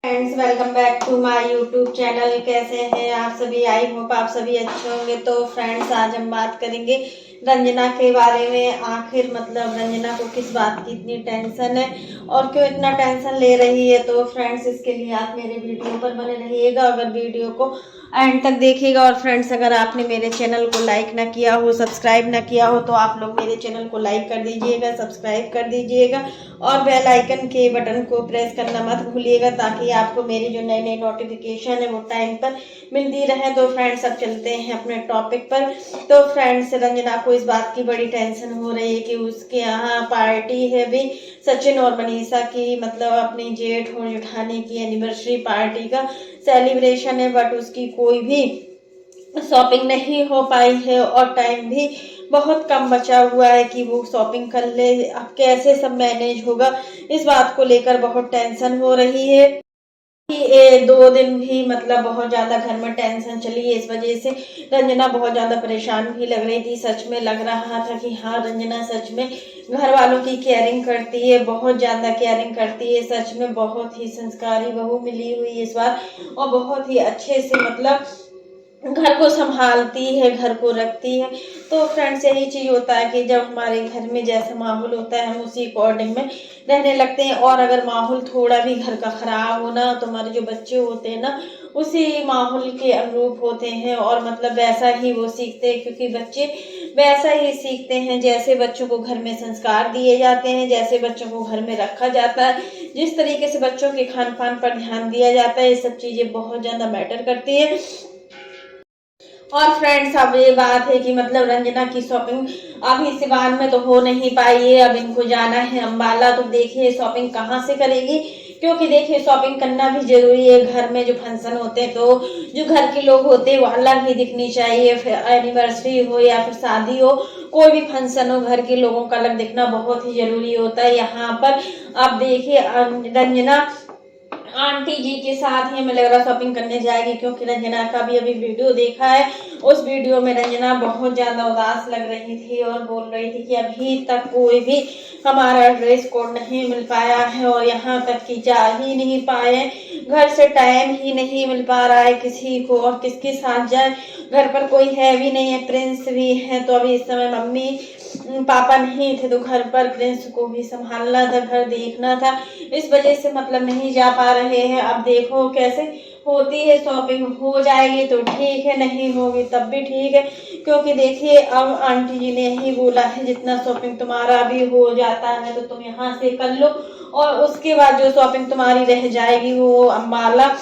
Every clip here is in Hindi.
Friends, welcome back to my YouTube channel. कैसे हैं आप सभी? आई होप आप सभी अच्छे होंगे। तो फ्रेंड्स, आज हम बात करेंगे रंजना के बारे में। आखिर मतलब रंजना को किस बात की इतनी टेंशन है और क्यों इतना टेंशन ले रही है। तो फ्रेंड्स, इसके लिए आप मेरे वीडियो पर बने रहिएगा, अगर वीडियो को एंड तक देखिएगा। और फ्रेंड्स, अगर आपने मेरे चैनल को लाइक ना किया हो, सब्सक्राइब ना किया हो, तो आप लोग मेरे चैनल को लाइक कर दीजिएगा, सब्सक्राइब कर दीजिएगा और बेल आइकन के बटन को प्रेस करना मत भूलिएगा, ताकि आपको मेरी जो नई नई नोटिफिकेशन है वो टाइम पर मिलती रहे। तो फ्रेंड्स, अब चलते हैं अपने टॉपिक पर। तो फ्रेंड्स, रंजना को इस बात की बड़ी टेंशन हो रही है कि उसके यहाँ पार्टी है भी, सचिन और मनीषा की, मतलब अपनी जेठ और जेठानी की एनिवर्सरी पार्टी का सेलिब्रेशन है, बट उसकी कोई भी शॉपिंग नहीं हो पाई है और टाइम भी बहुत कम बचा हुआ है कि वो शॉपिंग कर ले। अब कैसे सब मैनेज होगा, इस बात को लेकर बहुत टेंशन हो रही है कि ये 2 दिन भी मतलब बहुत ज्यादा घर में टेंशन चली है। इस वजह से रंजना बहुत ज्यादा परेशान भी लग रही थी। सच में लग रहा था कि हाँ, रंजना सच में घर वालों की केयरिंग करती है, बहुत ज्यादा केयरिंग करती है। सच में बहुत ही संस्कारी बहू मिली हुई है इस बार, और बहुत ही अच्छे से मतलब घर को संभालती है, घर को रखती है। तो फ्रेंड्स, यही चीज होता है कि जब हमारे घर में जैसा माहौल होता है हम उसी अकॉर्डिंग में रहने लगते हैं। और अगर माहौल थोड़ा भी घर का खराब हो ना, तो हमारे जो बच्चे होते हैं ना, उसी माहौल के अनुरूप होते हैं और मतलब वैसा ही वो सीखते हैं, क्योंकि बच्चे वैसा ही सीखते हैं जैसे बच्चों को घर में संस्कार दिए जाते हैं, जैसे बच्चों को घर में रखा जाता है, जिस तरीके से बच्चों के खान पान पर ध्यान दिया जाता है। ये सब चीजें बहुत ज्यादा मैटर करती है। और फ्रेंड्स, अब ये बात है कि मतलब रंजना की शॉपिंग अभी सिवान में तो हो नहीं पाई है। अब इनको जाना है अम्बाला, तो देखिए शॉपिंग कहाँ से करेगी, क्योंकि देखिए शॉपिंग करना भी जरूरी है। घर में जो फंक्शन होते हैं तो जो घर के लोग होते हैं वो अलग ही दिखनी चाहिए, फिर एनिवर्सरी हो या फिर शादी हो, कोई भी फंक्शन हो, घर के लोगों का अलग दिखना बहुत ही जरूरी होता है। यहाँ पर अब देखिए रंजना आंटी जी के साथ ही हमें लग रहा शॉपिंग करने जाएगी, क्योंकि रंजना का भी अभी वीडियो देखा है। उस वीडियो में रंजना बहुत ज्यादा उदास लग रही थी और बोल रही थी कि अभी तक कोई भी हमारा ड्रेस कोड नहीं मिल पाया है और यहाँ तक कि जा ही नहीं पाए, घर से टाइम ही नहीं मिल पा रहा है किसी को, और किसके साथ जाए। घर पर कोई है भी नहीं है, प्रिंस भी है, तो अभी इस समय मम्मी पापा नहीं थे, तो घर पर प्रिंस को भी संभालना था, घर देखना था। इस वजह से मतलब नहीं जा पा रहे हैं। अब देखो कैसे होती है शॉपिंग, हो जाएगी तो ठीक है, नहीं होगी तब भी ठीक है, क्योंकि देखिए अब आंटी जी ने ही बोला है जितना शॉपिंग तुम्हारा भी हो जाता है तो तुम यहाँ से कर लो, और उसके बाद जो शॉपिंग तुम्हारी रह जाएगी वो अम्बाला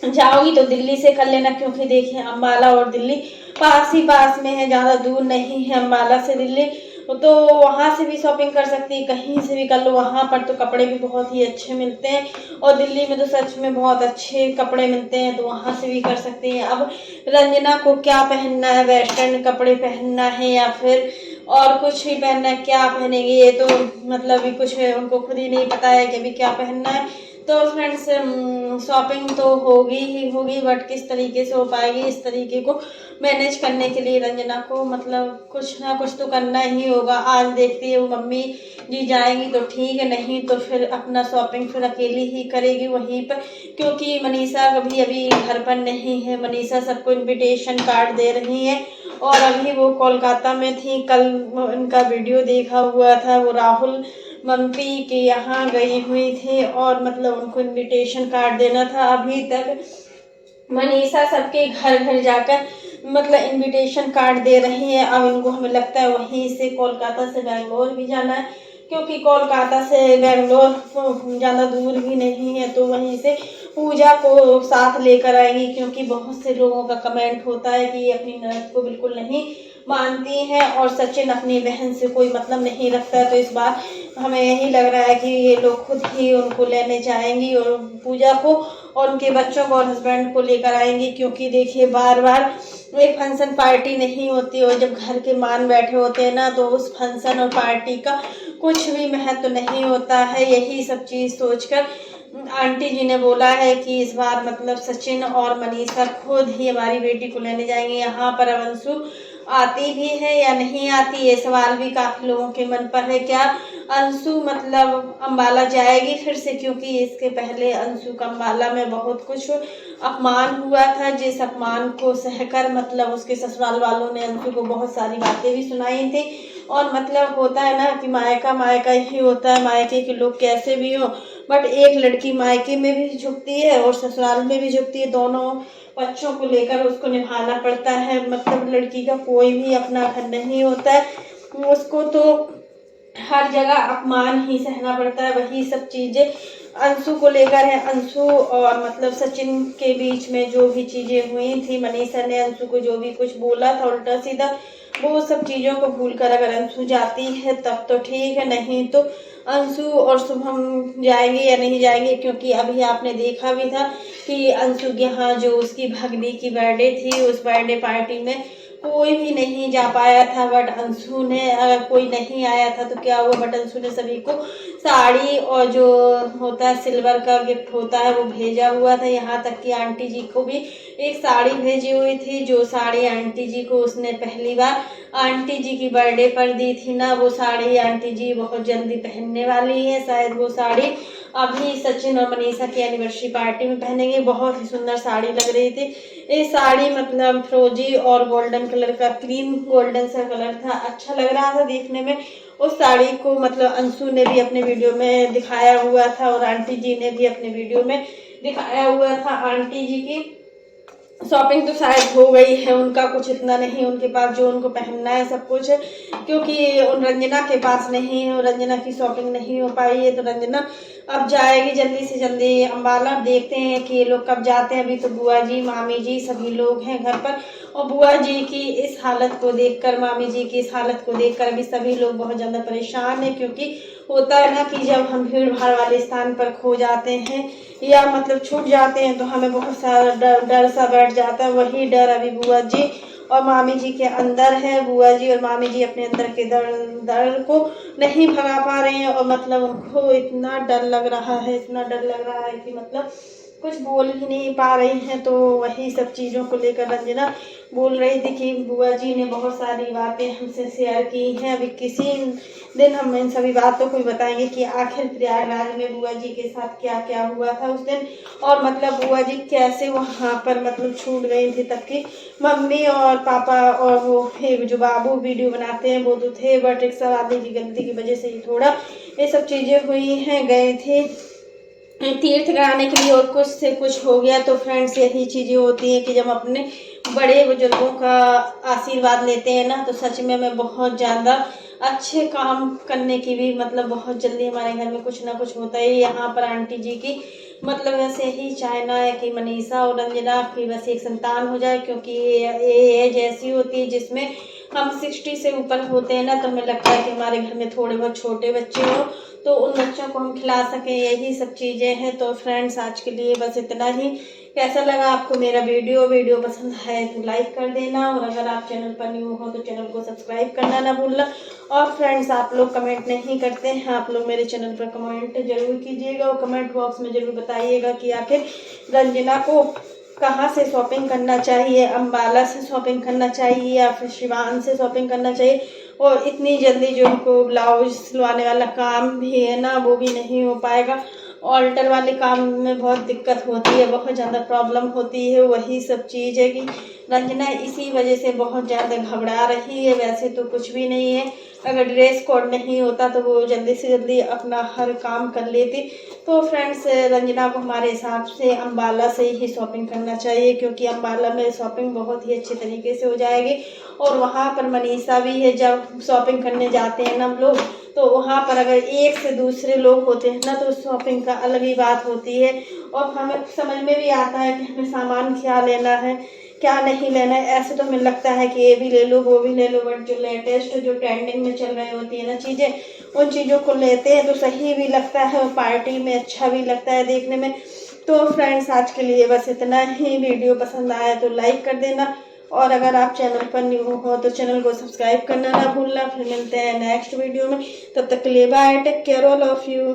जाओगी तो दिल्ली से कर लेना, क्योंकि देखिए अम्बाला और दिल्ली पास ही पास में है, ज्यादा दूर नहीं है अम्बाला से दिल्ली। तो वहां से भी शॉपिंग कर सकती है, कहीं से भी कर लो। वहां पर तो कपड़े भी बहुत ही अच्छे मिलते हैं और दिल्ली में तो सच में बहुत अच्छे कपड़े मिलते हैं, तो वहां से भी कर सकती हैं। अब रंजना को क्या पहनना है, वेस्टर्न कपड़े पहनना है या फिर और कुछ ही पहनना है, क्या पहनेगी ये तो मतलब भी कुछ उनको खुद ही नहीं पता है कि अभी क्या पहनना है। तो फ्रेंड्स, शॉपिंग तो होगी ही होगी, बट किस तरीके से हो पाएगी, इस तरीके को मैनेज करने के लिए रंजना को मतलब कुछ ना कुछ तो करना ही होगा। आज देखती है वो मम्मी जी जाएंगी तो ठीक है, नहीं तो फिर अपना शॉपिंग फिर अकेली ही करेगी वहीं पर, क्योंकि मनीषा कभी अभी घर पर नहीं है। मनीषा सबको इनविटेशन कार्ड दे रही है और अभी वो कोलकाता में थी। कल उनका वीडियो देखा हुआ था, वो राहुल मम्पी के यहाँ गई हुई थी और मतलब उनको इनविटेशन कार्ड देना था। अभी तक मनीषा सबके घर घर जाकर मतलब इनविटेशन कार्ड दे रही है। अब इनको हमें लगता है वहीं से कोलकाता से बेंगलोर भी जाना है, क्योंकि कोलकाता से बेंगलोर ज़्यादा दूर भी नहीं है, तो वहीं से पूजा को साथ लेकर आएंगी, क्योंकि बहुत से लोगों का कमेंट होता है कि ये अपनी ननद को बिल्कुल नहीं मानती हैं और सचिन अपनी बहन से कोई मतलब नहीं रखता है। तो इस बार हमें यही लग रहा है कि ये लोग खुद ही उनको लेने जाएंगी और पूजा को और उनके बच्चों को और हस्बैंड को लेकर आएंगी, क्योंकि देखिए बार बार एक फंक्शन पार्टी नहीं होती, और जब घर के मान बैठे होते हैं ना तो उस फंक्शन और पार्टी का कुछ भी महत्व नहीं होता है। यही सब चीज सोचकर आंटी जी ने बोला है कि इस बार मतलब सचिन और मनीषा खुद ही हमारी बेटी को लेने जाएंगे। यहाँ पर अवंशु आती भी है या नहीं आती, ये सवाल भी काफी लोगों के मन पर है। क्या अंशु मतलब अम्बाला जाएगी फिर से, क्योंकि इसके पहले अंशु का अम्बाला में बहुत कुछ अपमान हुआ था, जिस अपमान को सहकर मतलब उसके ससुराल वालों ने अंशु को बहुत सारी बातें भी सुनाई थी। और मतलब होता है ना कि मायका मायका ही होता है, मायके के लोग कैसे भी हो, बट एक लड़की मायके में भी झुकती है और ससुराल में भी झुकती है, दोनों बच्चों को लेकर उसको निभाना पड़ता है। मतलब लड़की का कोई भी अपना घर नहीं होता है, उसको तो हर जगह अपमान ही सहना पड़ता है। वही सब चीजें अंशु को लेकर है। अंशु और मतलब सचिन के बीच में जो भी चीजें हुई थी, मनीषा ने अंशु को जो भी कुछ बोला था उल्टा सीधा, वो सब चीजों को भूलकर अगर अंशु जाती है तब तो ठीक है, नहीं तो अंशु और शुभम जाएंगे या नहीं जाएंगे। क्योंकि अभी आपने देखा भी था कि अंशु के यहाँ जो उसकी भगनी की बर्थडे थी, उस बर्थडे पार्टी में कोई भी नहीं जा पाया था, बट अंशु ने, अगर कोई नहीं आया था तो क्या हुआ, बट अंशु ने सभी को साड़ी और जो होता है सिल्वर का गिफ्ट होता है वो भेजा हुआ था। यहाँ तक कि आंटी जी को भी एक साड़ी भेजी हुई थी, जो साड़ी आंटी जी को उसने पहली बार आंटी जी की बर्थडे पर दी थी ना, वो साड़ी आंटी जी बहुत जल्दी पहनने वाली है। शायद वो साड़ी अभी सचिन और मनीषा की एनिवर्सरी पार्टी में पहनेंगे। बहुत ही सुंदर साड़ी लग रही थी ये साड़ी, मतलब फ्रोजी और गोल्डन कलर का, क्रीम गोल्डन सा कलर था, अच्छा लग रहा था देखने में। उस साड़ी को मतलब अंशु ने भी अपने वीडियो में दिखाया हुआ था और आंटी जी ने भी अपने वीडियो में दिखाया हुआ था। आंटी जी की शॉपिंग तो शायद हो गई है, उनका कुछ इतना नहीं उनके पास, जो उनको पहनना है सब कुछ है, क्योंकि रंजना के पास नहीं है, रंजना की शॉपिंग नहीं हो पाई है। तो रंजना अब जाएगी जल्दी से जल्दी अम्बाला। देखते हैं कि ये लोग कब जाते हैं। अभी तो बुआ जी, मामी जी सभी लोग हैं घर पर, और बुआ जी की इस हालत को देखकर, मामी जी की इस हालत को देखकर अभी सभी लोग बहुत ज़्यादा परेशान है। क्योंकि होता है ना कि जब हम भीड़ भाड़ वाले स्थान पर खो जाते हैं या मतलब छूट जाते हैं तो हमें बहुत सारा डर सा बैठ जाता है। वही डर अभी बुआ जी और मामी जी के अंदर है। बुआ जी और मामी जी अपने अंदर के डर को नहीं भगा पा रहे हैं, और मतलब उनको इतना डर लग रहा है, इतना डर लग रहा है कि मतलब कुछ बोल ही नहीं पा रही हैं। तो वही सब चीज़ों को लेकर रंजना बोल रही थी कि बुआ जी ने बहुत सारी बातें हमसे शेयर की हैं। अभी किसी दिन हम इन सभी बातों को बताएंगे कि आखिर प्रयागराज में बुआ जी के साथ क्या क्या हुआ था उस दिन, और मतलब बुआ जी कैसे वहाँ पर मतलब छूट गई थी। तब की मम्मी और पापा और वो जो बाबू वीडियो बनाते हैं वो तो थे, बट रिक्शा वाले की गलती की वजह से ही थोड़ा ये सब चीज़ें हुई हैं। गए थे तीर्थ कराने के लिए और कुछ से कुछ हो गया। तो फ्रेंड्स यही चीज़ें होती हैं कि जब अपने बड़े बुजुर्गों का आशीर्वाद लेते हैं ना, तो सच में हमें बहुत ज़्यादा अच्छे काम करने की भी मतलब बहुत जल्दी हमारे घर में कुछ ना कुछ होता है। यहाँ पर आंटी जी की मतलब ऐसे ही चाहना है कि मनीषा और रंजना की बस एक संतान हो जाए, क्योंकि ये एज ऐसी होती है जिसमें हम 60 से ऊपर होते हैं ना, तो हमें लगता है कि हमारे घर में थोड़े बहुत छोटे बच्चे हों तो उन बच्चों को हम खिला सकें, यही सब चीज़ें हैं। तो फ्रेंड्स आज के लिए बस इतना ही। कैसा लगा आपको मेरा वीडियो पसंद है तो लाइक कर देना, और अगर आप चैनल पर न्यू हो तो चैनल को सब्सक्राइब करना ना भूलना। और फ्रेंड्स आप लोग कमेंट नहीं करते हैं, आप लोग मेरे चैनल पर कमेंट जरूर कीजिएगा और कमेंट बॉक्स में जरूर बताइएगा कि आखिर रंजना को कहाँ से शॉपिंग करना चाहिए, अम्बाला से शॉपिंग करना चाहिए या फिर शिवान से शॉपिंग करना चाहिए। और इतनी जल्दी जो उनको ब्लाउज सिलवाने वाला काम भी है ना, वो भी नहीं हो पाएगा। ऑल्टर वाले काम में बहुत दिक्कत होती है, बहुत ज़्यादा प्रॉब्लम होती है। वही सब चीज़ है कि रंजना इसी वजह से बहुत ज़्यादा घबरा रही है। वैसे तो कुछ भी नहीं है, अगर ड्रेस कोड नहीं होता तो वो जल्दी से जल्दी अपना हर काम कर लेती। तो फ्रेंड्स रंजना को हमारे हिसाब से अम्बाला से ही शॉपिंग करना चाहिए, क्योंकि अम्बाला में शॉपिंग बहुत ही अच्छे तरीके से हो जाएगी। और वहाँ पर मनीषा भी है, जब शॉपिंग करने जाते हैं ना हम लोग, तो वहाँ पर अगर एक से दूसरे लोग होते हैं ना, तो शॉपिंग का अलग ही बात होती है। और हमें समझ में भी आता है कि हमें सामान क्या लेना है क्या नहीं लेना है। ऐसे तो हमें लगता है कि ये भी ले लो वो भी ले लो, बट जो लेटेस्ट जो ट्रेंडिंग में चल रही होती है ना चीज़ें, उन चीज़ों को लेते हैं तो सही भी लगता है और पार्टी में अच्छा भी लगता है देखने में। तो फ्रेंड्स आज के लिए बस इतना ही। वीडियो पसंद आया तो लाइक कर देना, और अगर आप चैनल पर न्यू हो तो चैनल को सब्सक्राइब करना ना भूलना। फिर मिलते हैं नेक्स्ट वीडियो में, तब तक के लिए bye, take care all of you.